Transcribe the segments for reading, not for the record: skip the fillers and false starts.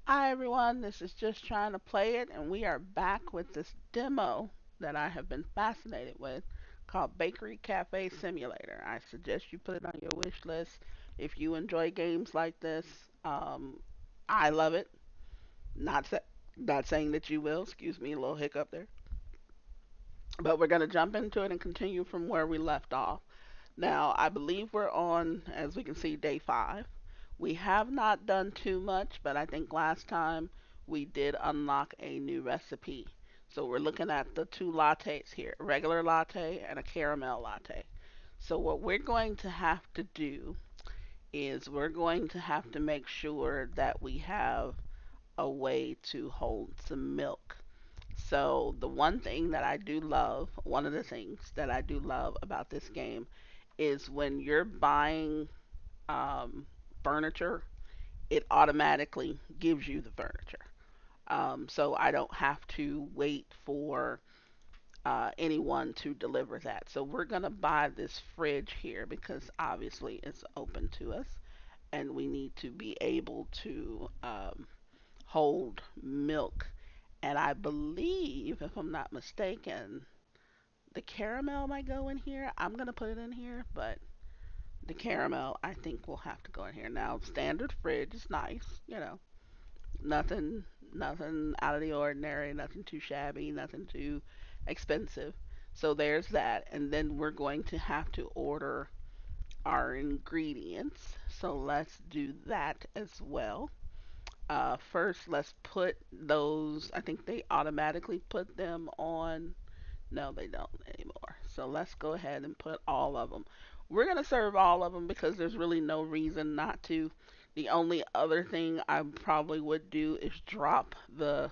Hi everyone, this is just trying to play it, and we are back with this demo that I have been fascinated with called Bakery Cafe Simulator. I suggest you put it on your wish list if you enjoy games like this. I love it. Not sa- not saying that you will. Excuse me, a little hiccup there. But we're gonna jump into it and continue from where we left off. Now, I believe we're on, as we can see, day 5. We have not done too much, but I think last time we did unlock a new recipe. So we're looking at the two lattes here, a regular latte and a caramel latte. So what we're going to have to do is we're going to have to make sure that we have a way to hold some milk. So the one thing that I do love, one of the things that I do love about this game is when you're buying um, furniture, it automatically gives you the furniture. So I don't have to wait for anyone to deliver that. So we're going to buy this fridge here because obviously it's open to us and we need to be able to hold milk. And I believe, if I'm not mistaken, the caramel might go in here. I'm going to put it in here, but the caramel, I think, will have to go in here. Now, standard fridge is nice, nothing, nothing out of the ordinary, nothing too shabby, nothing too expensive. So there's that, and then we're going to have to order our ingredients. So let's do that as well. First, let's put those. I think they automatically put them on. No, they don't anymore. So let's go ahead and put all of them. We're going to serve all of them because there's really no reason not to. The only other thing I probably would do is drop the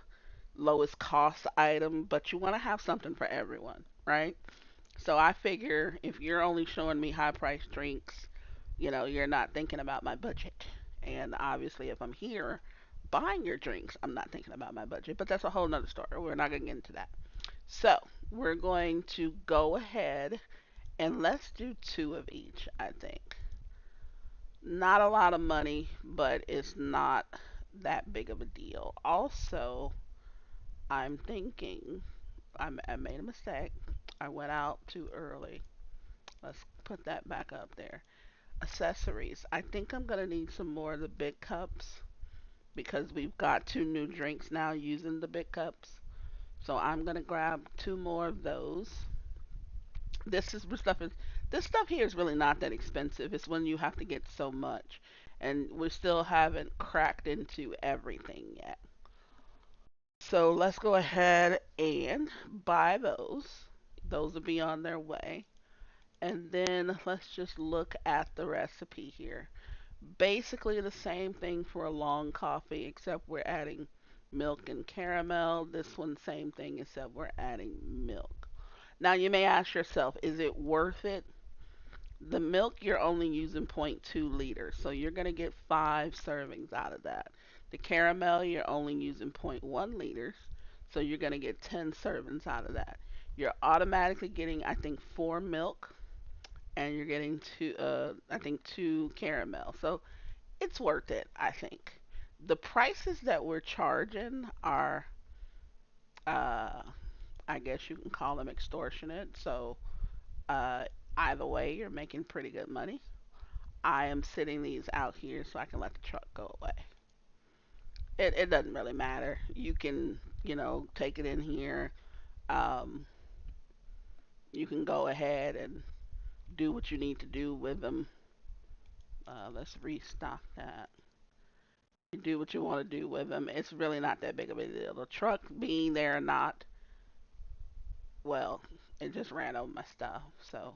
lowest cost item, but you want to have something for everyone, right? So I figure if you're only showing me high price drinks, you're not thinking about my budget. And obviously, if I'm here buying your drinks, I'm not thinking about my budget. But that's a whole nother story. We're not going to get into that. So we're going to go ahead and let's do two of each, I think. Not a lot of money, but it's not that big of a deal. Also, I'm thinking I made a mistake. I went out too early. Let's put that back up there. Accessories. I think I'm going to need some more of the big cups because we've got two new drinks now using the big cups. So I'm going to grab two more of those. This is stuff is this stuff here is really not that expensive. It's when you have to get so much, and we still haven't cracked into everything yet. So let's go ahead and buy those. Those will be on their way. And then let's just look at the recipe here. Basically the same thing for a long coffee, except we're adding milk and caramel. This one, same thing, except we're adding milk. Now you may ask yourself, is it worth it? The milk, you're only using zero point 0.2 liters, so you're going to get 5 servings out of that. The caramel, you're only using zero point 0.1 liters, so you're going to get 10 servings out of that. You're automatically getting, I think, 4 milk, and you're getting I think, 2 caramel. So it's worth it, I think. The prices that we're charging are, uh, I guess you can call them extortionate. So uh, either way, you're making pretty good money. I am sitting these out here so I can let the truck go away. It doesn't really matter. You can, take it in here. Um, you can go ahead and do what you need to do with them. Let's restock that. You do what you want to do with them. It's really not that big of a deal. The truck being there or not, well, it just ran over my stuff. So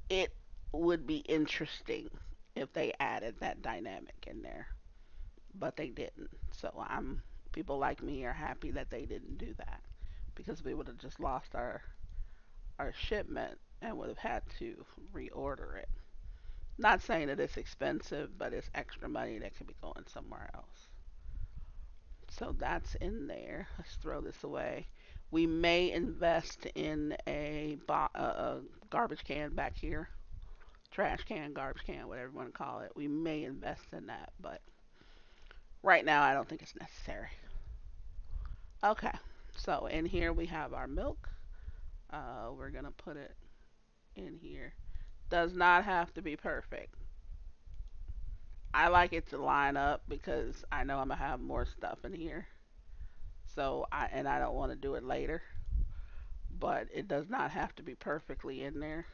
it would be interesting if they added that dynamic in there, but they didn't. So people like me are happy that they didn't do that because we would have just lost our shipment and would have had to reorder it. Not saying that it's expensive, but it's extra money that could be going somewhere else. So that's in there. Let's throw this away. We may invest in a garbage can back here. Trash can, garbage can, whatever you want to call it. We may invest in that, but Right now, I don't think it's necessary. Okay, so in here we have our milk. We're gonna put it in here. Does not have to be perfect. I like it to line up because I know I'm gonna have more stuff in here. I don't want to do it later, but it does not have to be perfectly in there.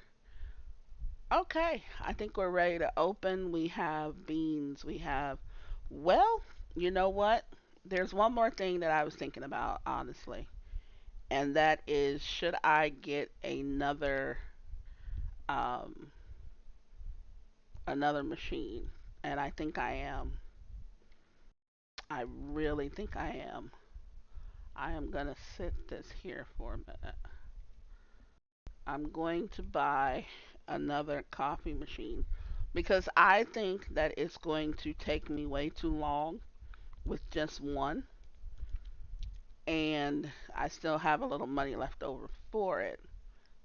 Okay, I think we're ready to open. We have beans. Well, you know what? There's one more thing that I was thinking about, honestly, and that is should I get um, another machine? And I think I am. I really think I am. I am gonna sit this here for a minute. I'm going to buy another coffee machine because I think that it's going to take me way too long with just one, and I still have a little money left over for it.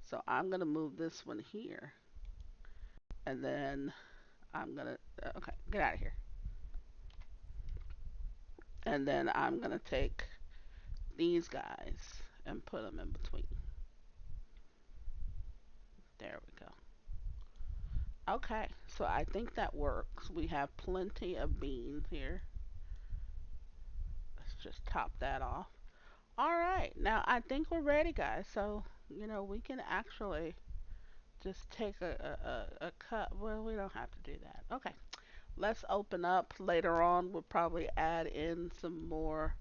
So I'm gonna move this one here, and then okay, get out of here. And then I'm gonna take these guys and put them in between. There we go. Okay, so I think that works. We have plenty of beans here. Let's just top that off. All right, now I think we're ready, guys. So, we can actually just take a cut. Well, we don't have to do that. Okay, let's open up. Later on, we'll probably add in some more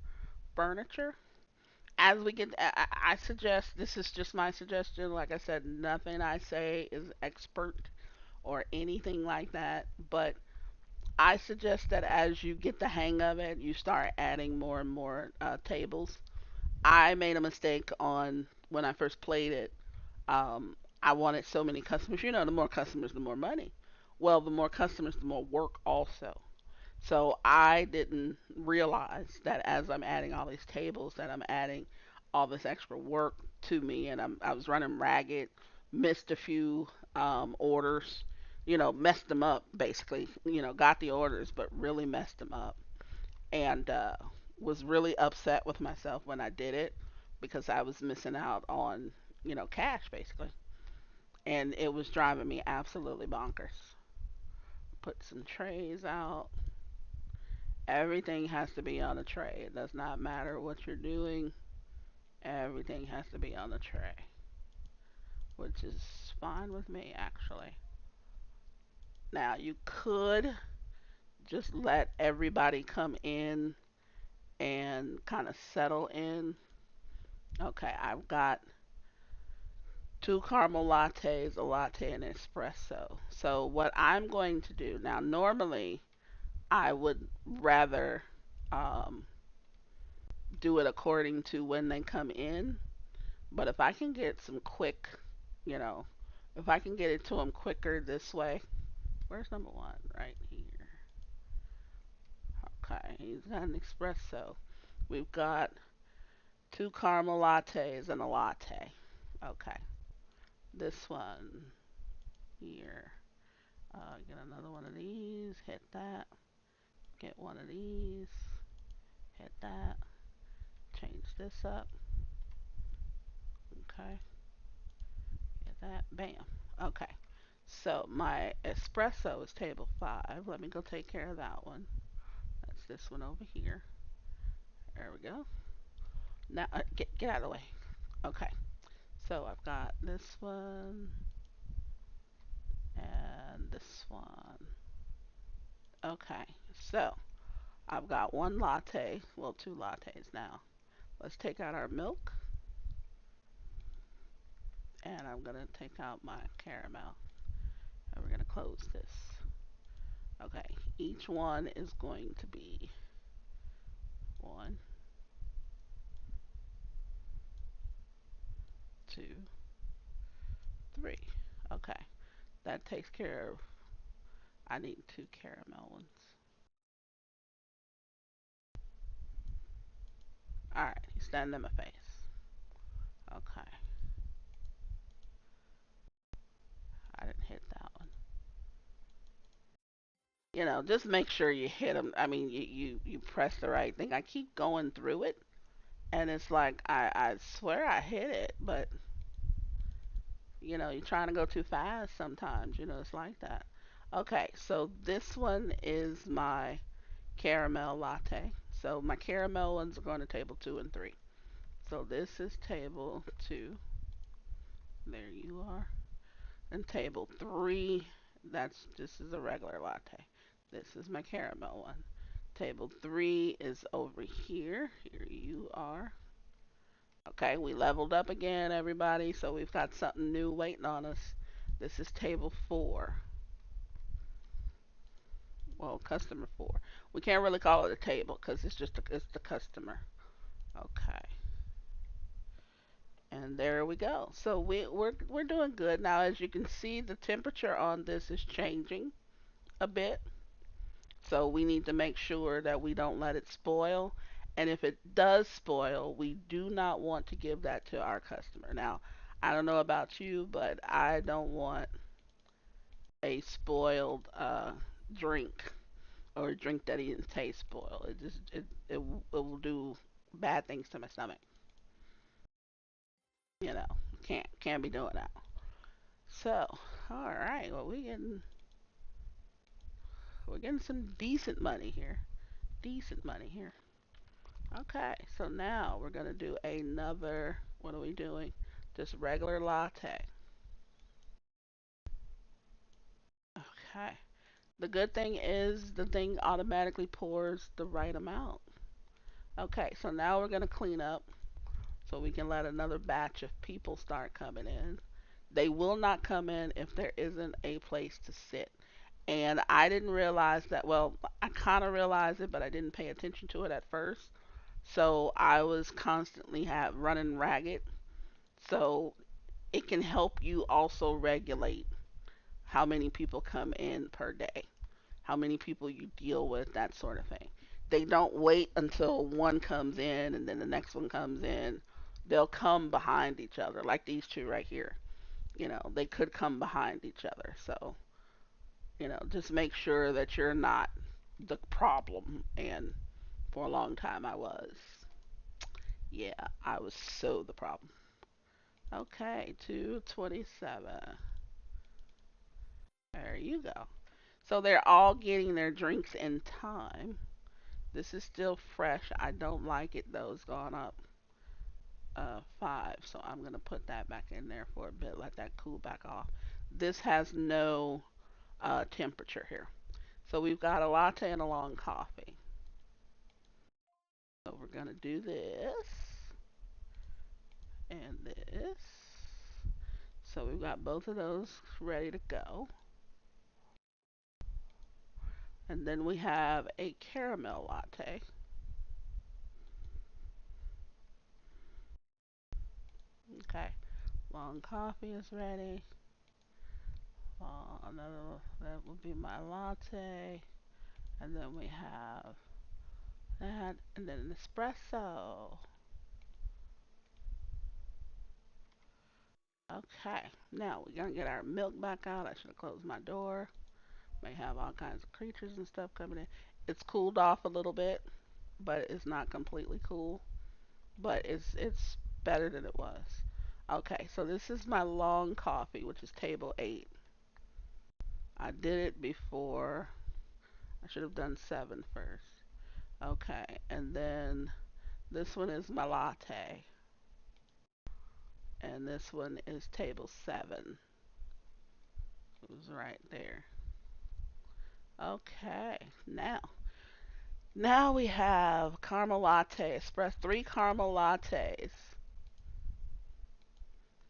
furniture. As we get, I suggest, this is just my suggestion. Like I said, nothing I say is expert or anything like that. But I suggest that as you get the hang of it, you start adding more and more tables. I made a mistake on when I first played it. I wanted so many customers. The more customers, the more money. Well, the more customers, the more work also. So I didn't realize that as I'm adding all these tables, that I'm adding all this extra work to me, and I was running ragged, missed a few orders, messed them up basically. Got the orders, but really messed them up, and was really upset with myself when I did it because I was missing out on cash basically, and it was driving me absolutely bonkers. Put some trays out. Everything has to be on a tray. It does not matter what you're doing. Everything has to be on the tray, which is fine with me actually. Now you could just let everybody come in and kind of settle in. Okay, I've got two caramel lattes, a latte, and an espresso. So what I'm going to do now, normally I would rather um, do it according to when they come in. But if I can get some quick, you know, if I can get it to them quicker this way, where's number one? Right here. Okay, he's got an espresso. We've got two caramel lattes and a latte. Okay, this one here. Get another one of these. Hit that. Get one of these. Hit that. Change this up. Okay, get that. Bam. Okay. So my espresso is table 5. Let me go take care of that one. That's this one over here. There we go. Now get out of the way. Okay. So I've got this one and this one. Okay. So I've got one latte. Well, two lattes now. Let's take out our milk, and I'm gonna take out my caramel. And we're gonna close this. Okay. Each one is going to be one, two, three. Okay. That takes care of. I need two caramel ones. All right, he's standing in my face. Okay, I didn't hit that one. Just make sure you hit them. I mean, you press the right thing. I keep going through it, and it's like I swear I hit it, but you're trying to go too fast sometimes. It's like that. Okay, so this one is my caramel latte. So my caramel ones are going to table 2 and 3. So this is table 2. There you are. And table 3, this is a regular latte. This is my caramel one. Table 3 is over here. Here you are. Okay, we leveled up again, everybody. So we've got something new waiting on us. This is table 4. Well, customer 4. We can't really call it a table because it's the customer. Okay. And there we go. So we're doing good now. As you can see, the temperature on this is changing a bit. So we need to make sure that we don't let it spoil. And if it does spoil, we do not want to give that to our customer. Now, I don't know about you, but I don't want a spoiled drink or a drink that didn't taste spoiled. It will do bad things to my stomach. You know, can't be doing that. So, all right. Well, we're getting some decent money here. Decent money here. Okay, so now we're gonna do another. What are we doing? Just regular latte. Okay. The good thing is the thing automatically pours the right amount. Okay, so now we're gonna clean up so we can let another batch of people start coming in. They will not come in if there isn't a place to sit. And I didn't realize that. Well, I kind of realized it, but I didn't pay attention to it at first. So I was constantly running ragged. So it can help you also regulate how many people come in per day, how many people you deal with, that sort of thing. They don't wait until one comes in and then the next one comes in. They'll come behind each other, like these two right here. They could come behind each other. So, just make sure that you're not the problem. And for a long time, I was. Yeah, I was so the problem. Okay, 227. There you go. So they're all getting their drinks in time. This is still fresh. I don't like it though. It's gone up 5. So I'm going to put that back in there for a bit. Let that cool back off. This has no temperature here. So we've got a latte and a long coffee. So we're going to do this and this. So we've got both of those ready to go. And then we have a caramel latte. Okay. Long coffee is ready. Another that will be my latte, and then we have that, and then an espresso. Okay, now we're gonna get our milk back out. I should have closed my door. May have all kinds of creatures and stuff coming in. It's cooled off a little bit, but it's not completely cool. But it's better than it was. Okay, so this is my long coffee, which is table 8. I did it before. I should have done 7 first. Okay, and then this one is my latte, and this one is table 7. It was right there. Okay, now we have caramel latte, express 3 caramel lattes.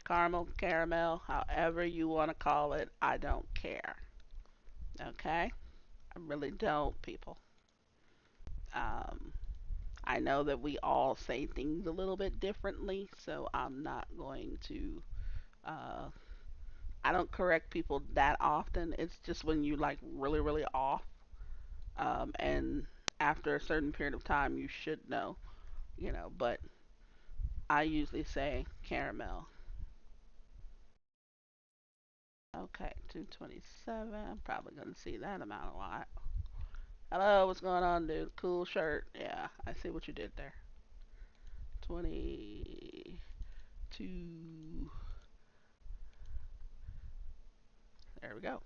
Caramel, caramel, however you want to call it, I don't care. Okay, I really don't, people. Um, I know that we all say things a little bit differently, so I'm not going to uh, I don't correct people that often. It's just when you like really, really off. And after a certain period of time, you should know. But I usually say caramel. Okay, 227. I'm probably going to see that amount a lot. Hello, what's going on, dude? Cool shirt. Yeah, I see what you did there. 22. There we go.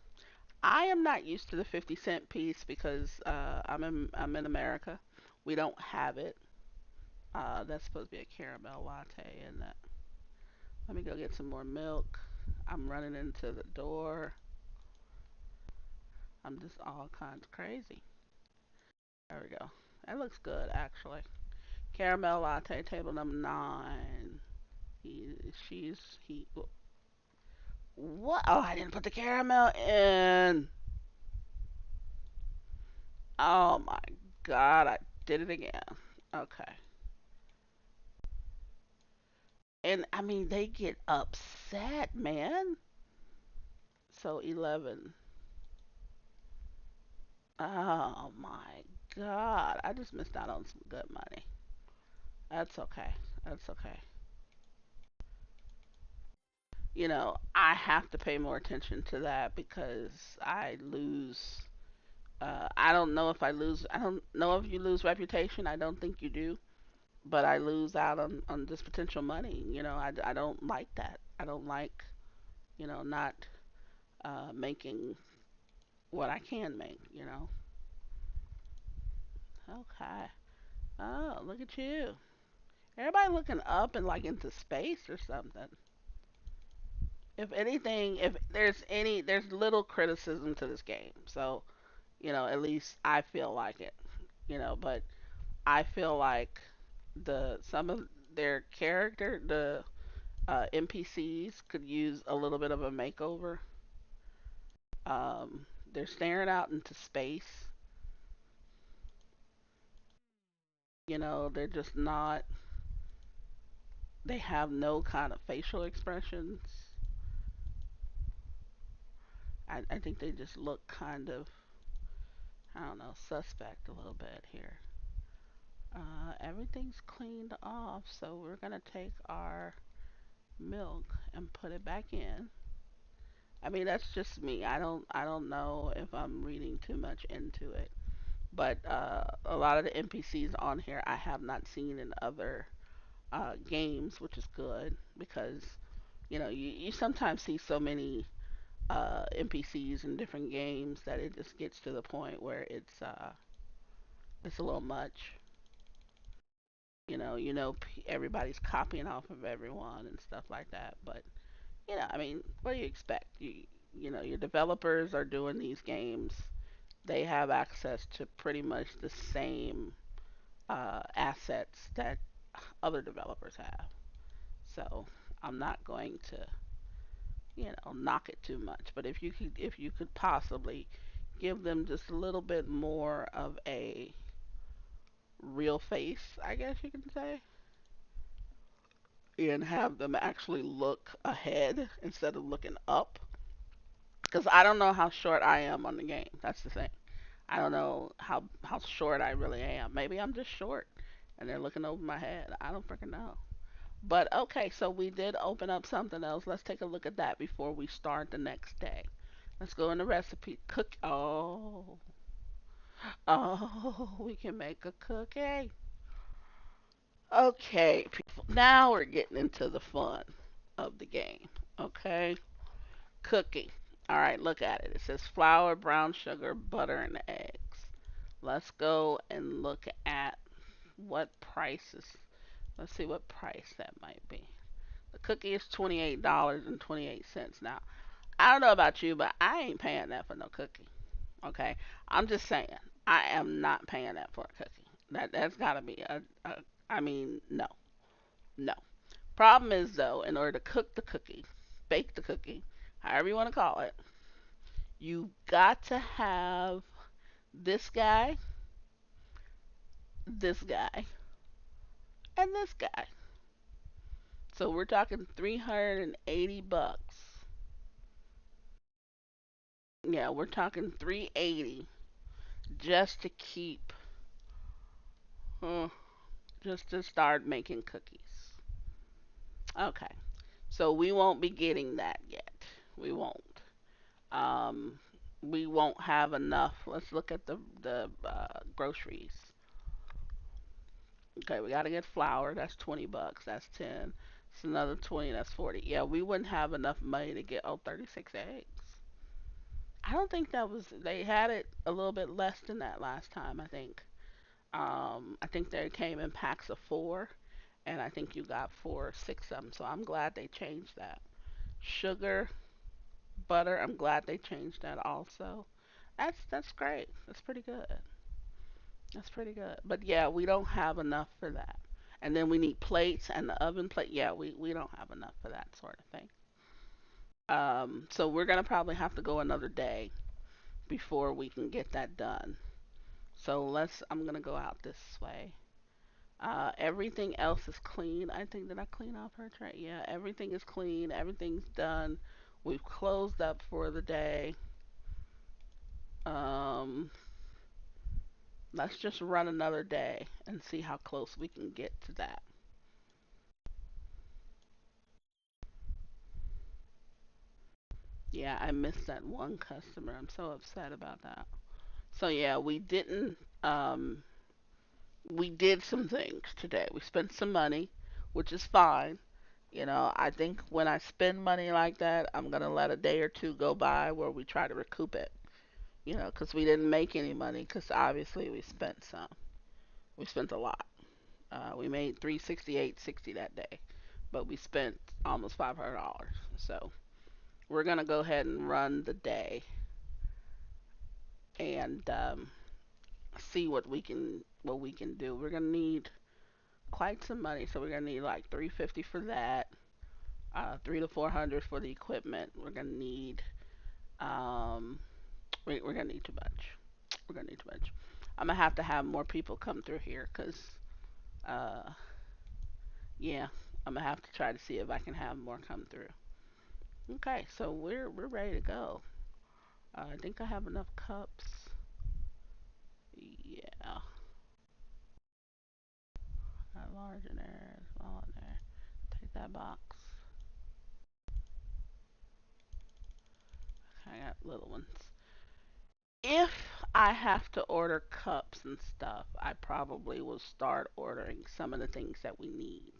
I am not used to the 50-cent piece because I'm in America. We don't have it. That's supposed to be a caramel latte, and that. Let me go get some more milk. I'm running into the door. I'm just all kinds of crazy. There we go. That looks good, actually. Caramel latte, table number 9. He, he. What? Oh, I didn't put the caramel in. Oh my God, I did it again. Okay. And I mean, they get upset, man. So 11. Oh my God, I just missed out on some good money. That's okay. That's okay. I have to pay more attention to that because I lose. I don't know if I lose. I don't know if you lose reputation. I don't think you do, but I lose out on this potential money. I don't like that. I don't like not making what I can make. Okay. Oh, look at you. Everybody looking up and like into space or something. If anything, if there's little criticism to this game. So, at least I feel like it. But I feel like some of their character, the NPCs could use a little bit of a makeover. They're staring out into space. They're just not. They have no kind of facial expressions. I think they just look kind of, I don't know, suspect a little bit here. Everything's cleaned off, so we're gonna take our milk and put it back in. I mean, that's just me. I don't know if I'm reading too much into it, but a lot of the NPCs on here I have not seen in other games, which is good because you sometimes see so many NPCs in different games that it just gets to the point where it's a little much. Everybody's copying off of everyone and stuff like that. But I mean, what do you expect? Your developers are doing these games. They have access to pretty much the same assets that other developers have. So I'm not going to, knock it too much. But if you could possibly give them just a little bit more of a real face, I guess you can say, and have them actually look ahead instead of looking up. Because I don't know how short I am on the game. That's the thing. I don't know how short I really am. Maybe I'm just short, and they're looking over my head. I don't freaking know. But okay, so we did open up something else. Let's take a look at that before we start the next day. Let's go in the recipe. Cook. Oh, oh, we can make a cookie. Okay, people. Now we're getting into the fun of the game. Okay, cookie. All right, look at it. It says flour, brown sugar, butter, and eggs. Let's go and look at what prices. Let's see what price that might be. The cookie is $28.28. Now, I don't know about you, but I ain't paying that for no cookie. Okay, I'm just saying, I am not paying that for a cookie. That's gotta be I mean, no, no. Problem is though, in order to cook the cookie, bake the cookie, however you want to call it, you got to have this guy, this guy, and this guy. So we're talking 380 bucks. Yeah, we're talking 380 just to keep, uh, just to start making cookies. Okay, so we won't be getting that yet. We won't. Um, we won't have enough. Let's look at the groceries. Okay, we got to get flour. That's $20. That's 10. It's another 20. That's 40. Yeah, we wouldn't have enough money to get 36 eggs. I don't think that was. They had it a little bit less than that last time. I think they came in packs of four, and I think you got four or six of them. So I'm glad they changed that. Sugar, butter. I'm glad they changed that also. That's great. That's pretty good. That's pretty good. But yeah, we don't have enough for that. And then we need plates and the oven plate. Yeah, we don't have enough for that sort of thing. So we're gonna probably have to go another day before we can get that done. So I'm gonna go out this way. Everything else is clean. I think that I clean off her tray. Yeah, everything is clean. Everything's done. We've closed up for the day. Um, let's just run another day and see how close we can get to that. Yeah, I missed that one customer. I'm so upset about that. So yeah, we did some things today. We spent some money, which is fine. I think when I spend money like that, I'm gonna let a day or two go by where we try to recoup it. Because we didn't make any money. Because obviously we spent some. We spent a lot. We made 368.60 that day, but we spent almost $500. So we're gonna go ahead and run the day and see what we can do. We're gonna need quite some money, so we're gonna need like 350 for that, 3 to 400 for the equipment. Um, we're gonna need too much. We're gonna need too much. I'm gonna have to have more people come through here, cause uh, yeah, I'm gonna have to try to see if I can have more come through. Okay, so we're ready to go. I think I have enough cups. Yeah, got large in there, small in there. Take that box. I got little ones. If I have to order cups and stuff, I probably will start ordering some of the things that we need.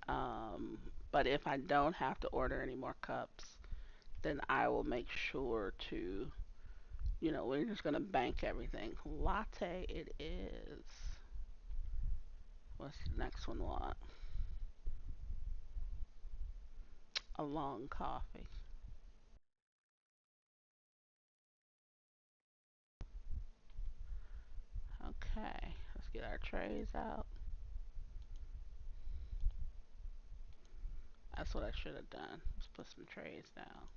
Um, but if I don't have to order any more cups, then I will make sure to, we're just gonna bank everything. Latte it is. What's the next one want? A long coffee. Okay, let's get our trays out. That's what I should have done. Let's put some trays down.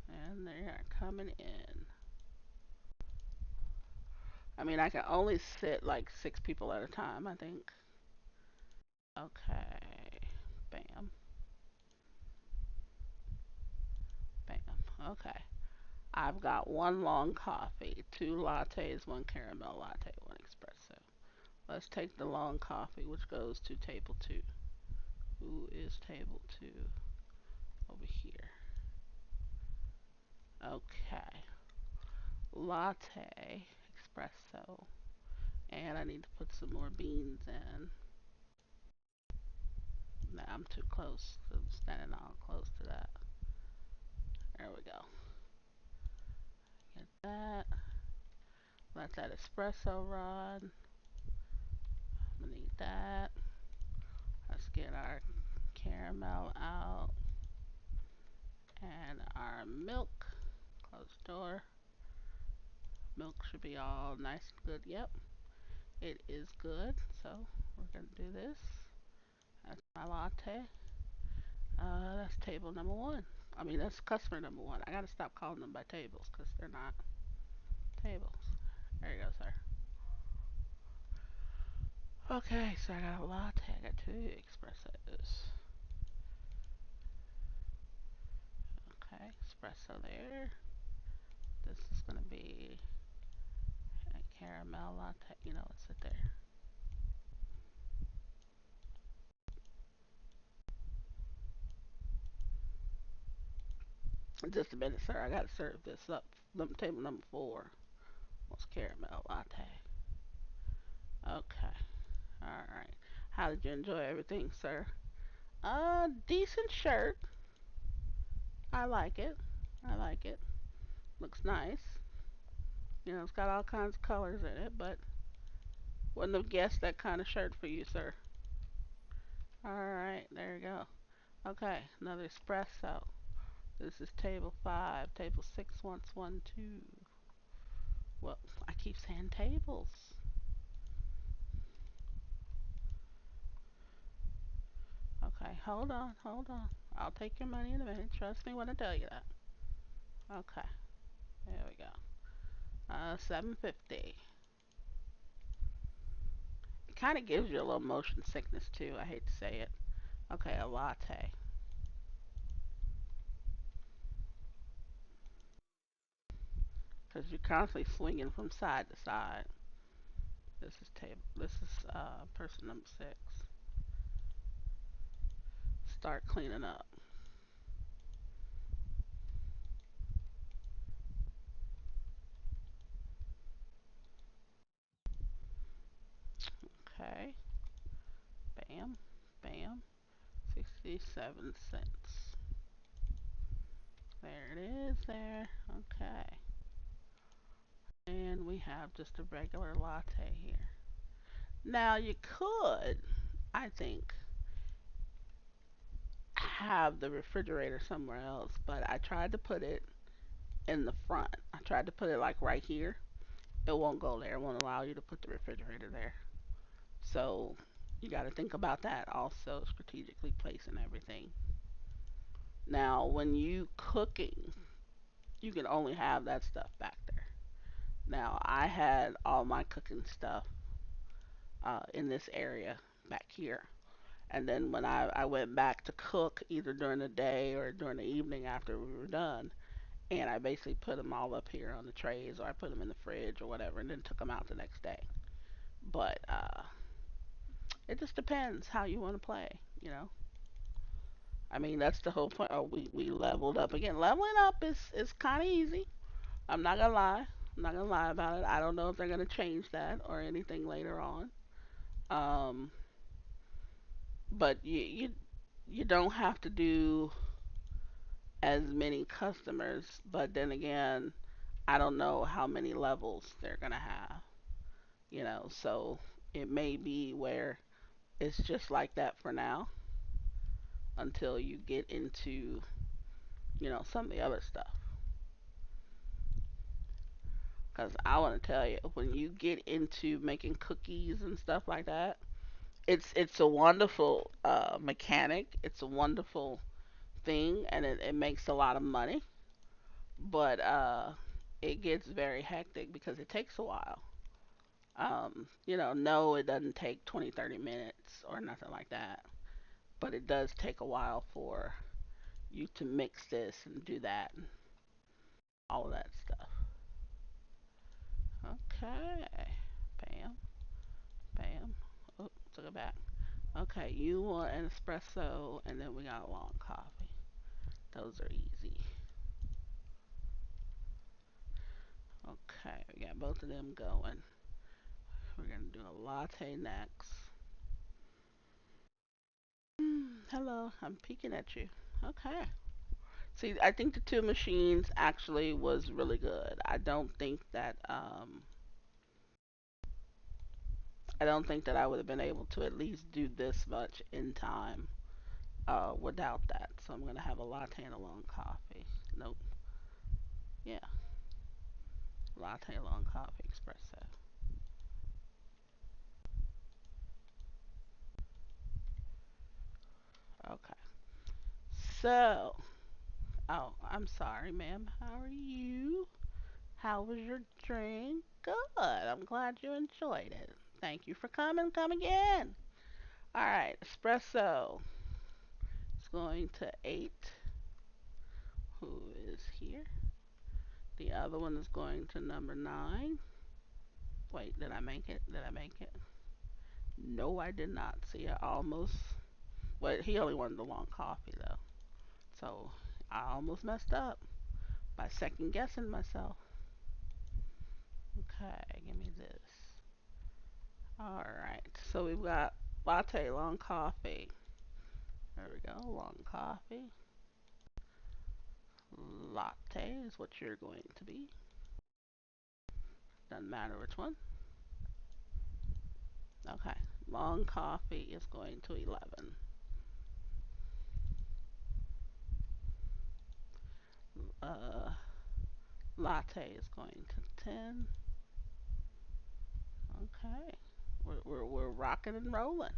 And they are coming in. I mean, I can only sit like 6 people at a time, I think. Okay. Bam. Bam. Okay. I've got one long coffee, two lattes, one caramel latte, one espresso. Let's take the long coffee, which goes to table two. Who is table two? Over here. Okay. Latte, espresso. And I need to put some more beans in. Nah, I'm too close. I'm standing all close to that. There we go. Get that. Let that espresso run. I'm gonna need that. Let's get our caramel out and our milk. Close the door. Milk should be all nice and good. Yep, it is good. So we're gonna do this. That's my latte. That's table number one. I mean, that's customer number one. I gotta stop calling them by tables because they're not tables. There you go, sir. Okay, so I got a latte. I got two espressos. Okay, espresso there. This is gonna be a caramel latte. Let's sit there. Just a minute, sir. I gotta serve this up. Table number 4. What's caramel latte? Okay. All right. How did you enjoy everything, sir? Decent shirt. I like it. I like it. Looks nice. It's got all kinds of colors in it, but wouldn't have guessed that kind of shirt for you, sir. All right, there you go. Okay, another espresso. This is table 5. Table 6 wants one, too. Well, I keep saying tables. Okay, hold on, hold on. I'll take your money in a minute. Trust me when I tell you that. Okay, there we go. 750. It kind of gives you a little motion sickness too. I hate to say it. Okay, a latte. Because you're constantly swinging from side to side. This is table. This is person number 6. Start cleaning up. Okay. Bam. Bam. 67 cents. There it is there. Okay. And we have just a regular latte here. Now you could, I think, have the refrigerator somewhere else, but I tried to put it in the front. I tried to put it like right here. It won't go there. It won't allow you to put the refrigerator there. So you got to think about that also, strategically placing everything. Now, when you cooking, you can only have that stuff back there. Now, I had all my cooking stuff in this area back here. And then when I went back to cook, either during the day or during the evening after we were done, and I basically put them all up here on the trays, or I put them in the fridge or whatever, and then took them out the next day. But it just depends how you want to play. I mean, that's the whole point. Oh, we leveled up again. Leveling up is kind of easy. I'm not gonna lie. I'm not gonna lie about it. I don't know if they're gonna change that or anything later on. Um, but you don't have to do as many customers. But then again, I don't know how many levels they're gonna have. So it may be where it's just like that for now until you get into some of the other stuff. Because I want to tell you, when you get into making cookies and stuff like that, it's a wonderful mechanic. It's a wonderful thing, and it makes a lot of money. But it gets very hectic because it takes a while. No, it doesn't take 20, 30 minutes or nothing like that. But it does take a while for you to mix this and do that and all of that stuff. Okay. Bam. Bam. Oh, took it back. Okay, you want an espresso, and then we got long coffee. Those are easy. Okay, we got both of them going. We're gonna do a latte next. Hello, I'm peeking at you. Okay. See, I think the two machines actually was really good. I don't think that I would have been able to at least do this much in time without that. So I'm gonna have a latte and a long coffee. Nope. Yeah, latte, long coffee, espresso. Okay. So, oh, I'm sorry, ma'am. How are you? How was your drink? Good. I'm glad you enjoyed it. Thank you for coming. Come again. All right, espresso. It's going to 8. Who is here? The other one is going to number 9. Wait, did I make it? Did I make it? No, I did not. See, I almost. Well, he only wanted the long coffee though, so I almost messed up. by second guessing myself. Okay, give me this. Alright, so we've got latte, long coffee. There we go, long coffee. Latte is what you're going to be. Doesn't matter which one. Okay, long coffee is going to 11. Uh, Latte is going to 10. Okay, we're rocking and rolling.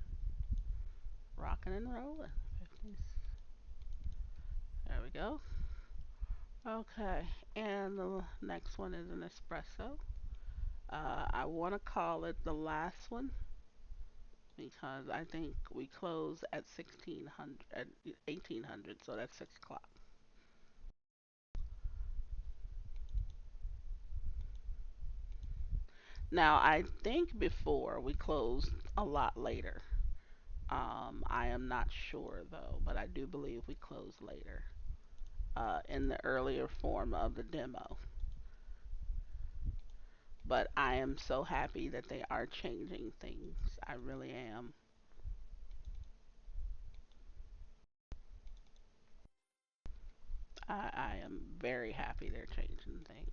Rocking and rolling. 50s. There we go. Okay, and the next one is an espresso. I want to call it the last one because I think we close at 1600, at 1800, so that's 6 o'clock. Now, I think before we closed a lot later. I am not sure though, but I do believe we closed later in the earlier form of the demo. But I am so happy that they are changing things. I really am. I am very happy they're changing things.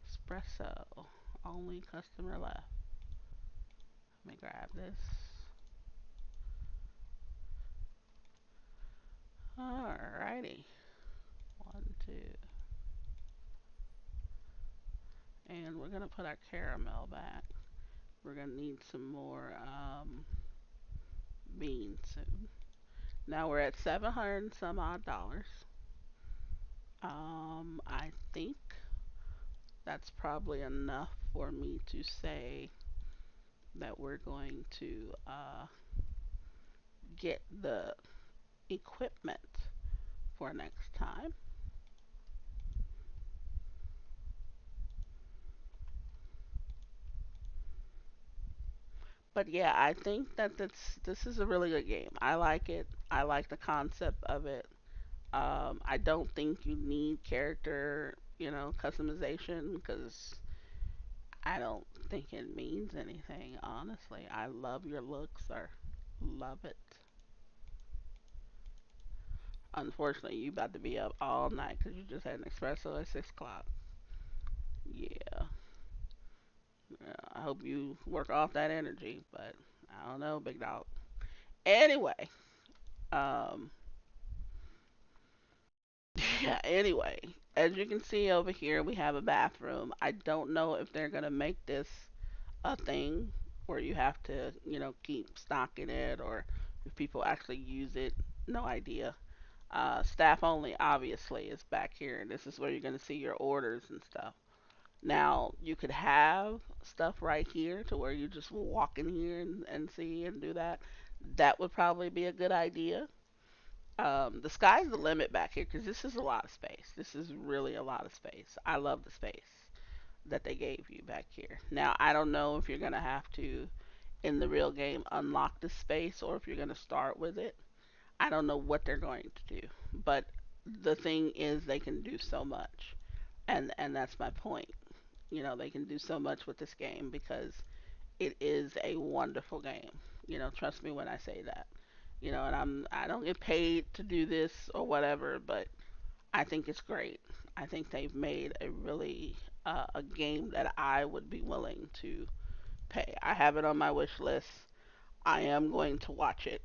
Espresso. Only customer left. Let me grab this. Alrighty. One, two. And we're going to put our caramel back. We're going to need some more beans soon. Now we're at 700 and some odd dollars. I think that's probably enough for me to say that we're going to get the equipment for next time. But yeah, I think that this is a really good game. I like it. I like the concept of it. I don't think you need character, customization because I don't think it means anything. Honestly, I love your looks, sir. Love it. Unfortunately, you about to be up all night because you just had an espresso at 6 o'clock. Yeah. Yeah, I hope you work off that energy, but I don't know, big dog. Anyway, um, yeah. Anyway, as you can see over here, we have a bathroom. I don't know if they're gonna make this a thing where you have to, keep stocking it, or if people actually use it. No idea. Staff only, obviously, is back here, and this is where you're gonna see your orders and stuff. Now, you could have stuff right here to where you just walk in here and see and do that. That would probably be a good idea. The sky's the limit back here because this is a lot of space. This is really a lot of space. I love the space that they gave you back here. Now, I don't know if you're going to have to, in the real game, unlock the space or if you're going to start with it. I don't know what they're going to do. But the thing is, they can do so much. And that's my point. They can do so much with this game because it is a wonderful game. Trust me when I say that. And I don't get paid to do this or whatever, but I think it's great. I think they've made a really a game that I would be willing to pay. I have it on my wish list. I am going to watch it.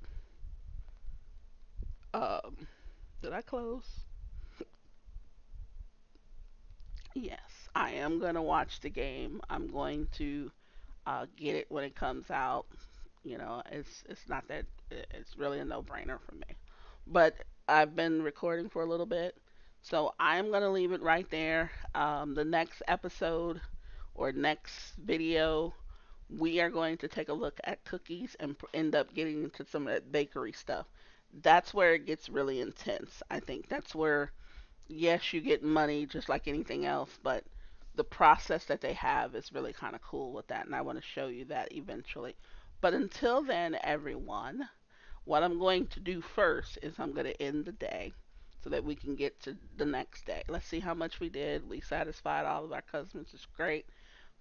Um, did I close? Yes, I am going to watch the game. I'm going to get it when it comes out. It's not that it's really a no-brainer for me. But I've been recording for a little bit, so I'm gonna leave it right there. The next episode or next video, we are going to take a look at cookies and end up getting into some of that bakery stuff. That's where it gets really intense. I think that's where, yes, you get money just like anything else, but the process that they have is really kind of cool with that, and I want to show you that eventually. But until then, everyone, what I'm going to do first is I'm going to end the day. so that we can get to the next day. Let's see how much we did. We satisfied all of our customers. It's great.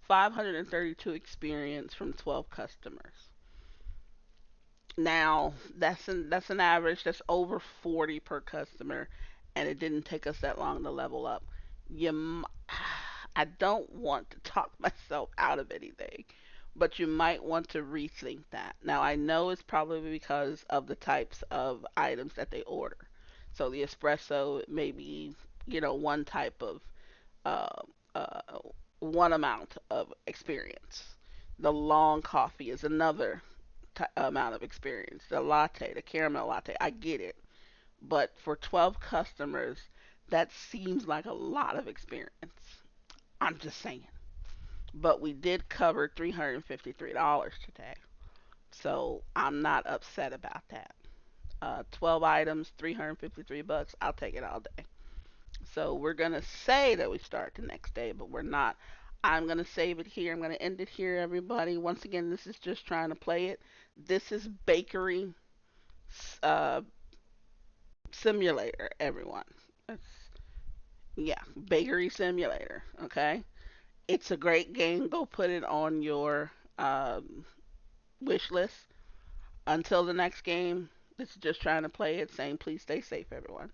532 experience from 12 customers. Now that's an average. That's over 40 per customer, and it didn't take us that long to level up. You, I don't want to talk myself out of anything, but you might want to rethink that. Now I know it's probably because of the types of items that they order. So the espresso may be, one type of uh, uh, one amount of experience. The long coffee is another amount of experience. The latte, the caramel latte, I get it. But for 12 customers, that seems like a lot of experience. I'm just saying. But we did cover $353 today. So I'm not upset about that. 12 items, 353 bucks. I'll take it all day. So we're going to say that we start the next day, but we're not. I'm going to save it here. I'm going to end it here, everybody. Once again, this is just trying to play it. This is bakery uh, simulator, everyone. It's, yeah, bakery simulator. Okay, it's a great game. Go put it on your wish list. Until the next game, this is just trying to play it. Saying please stay safe, everyone.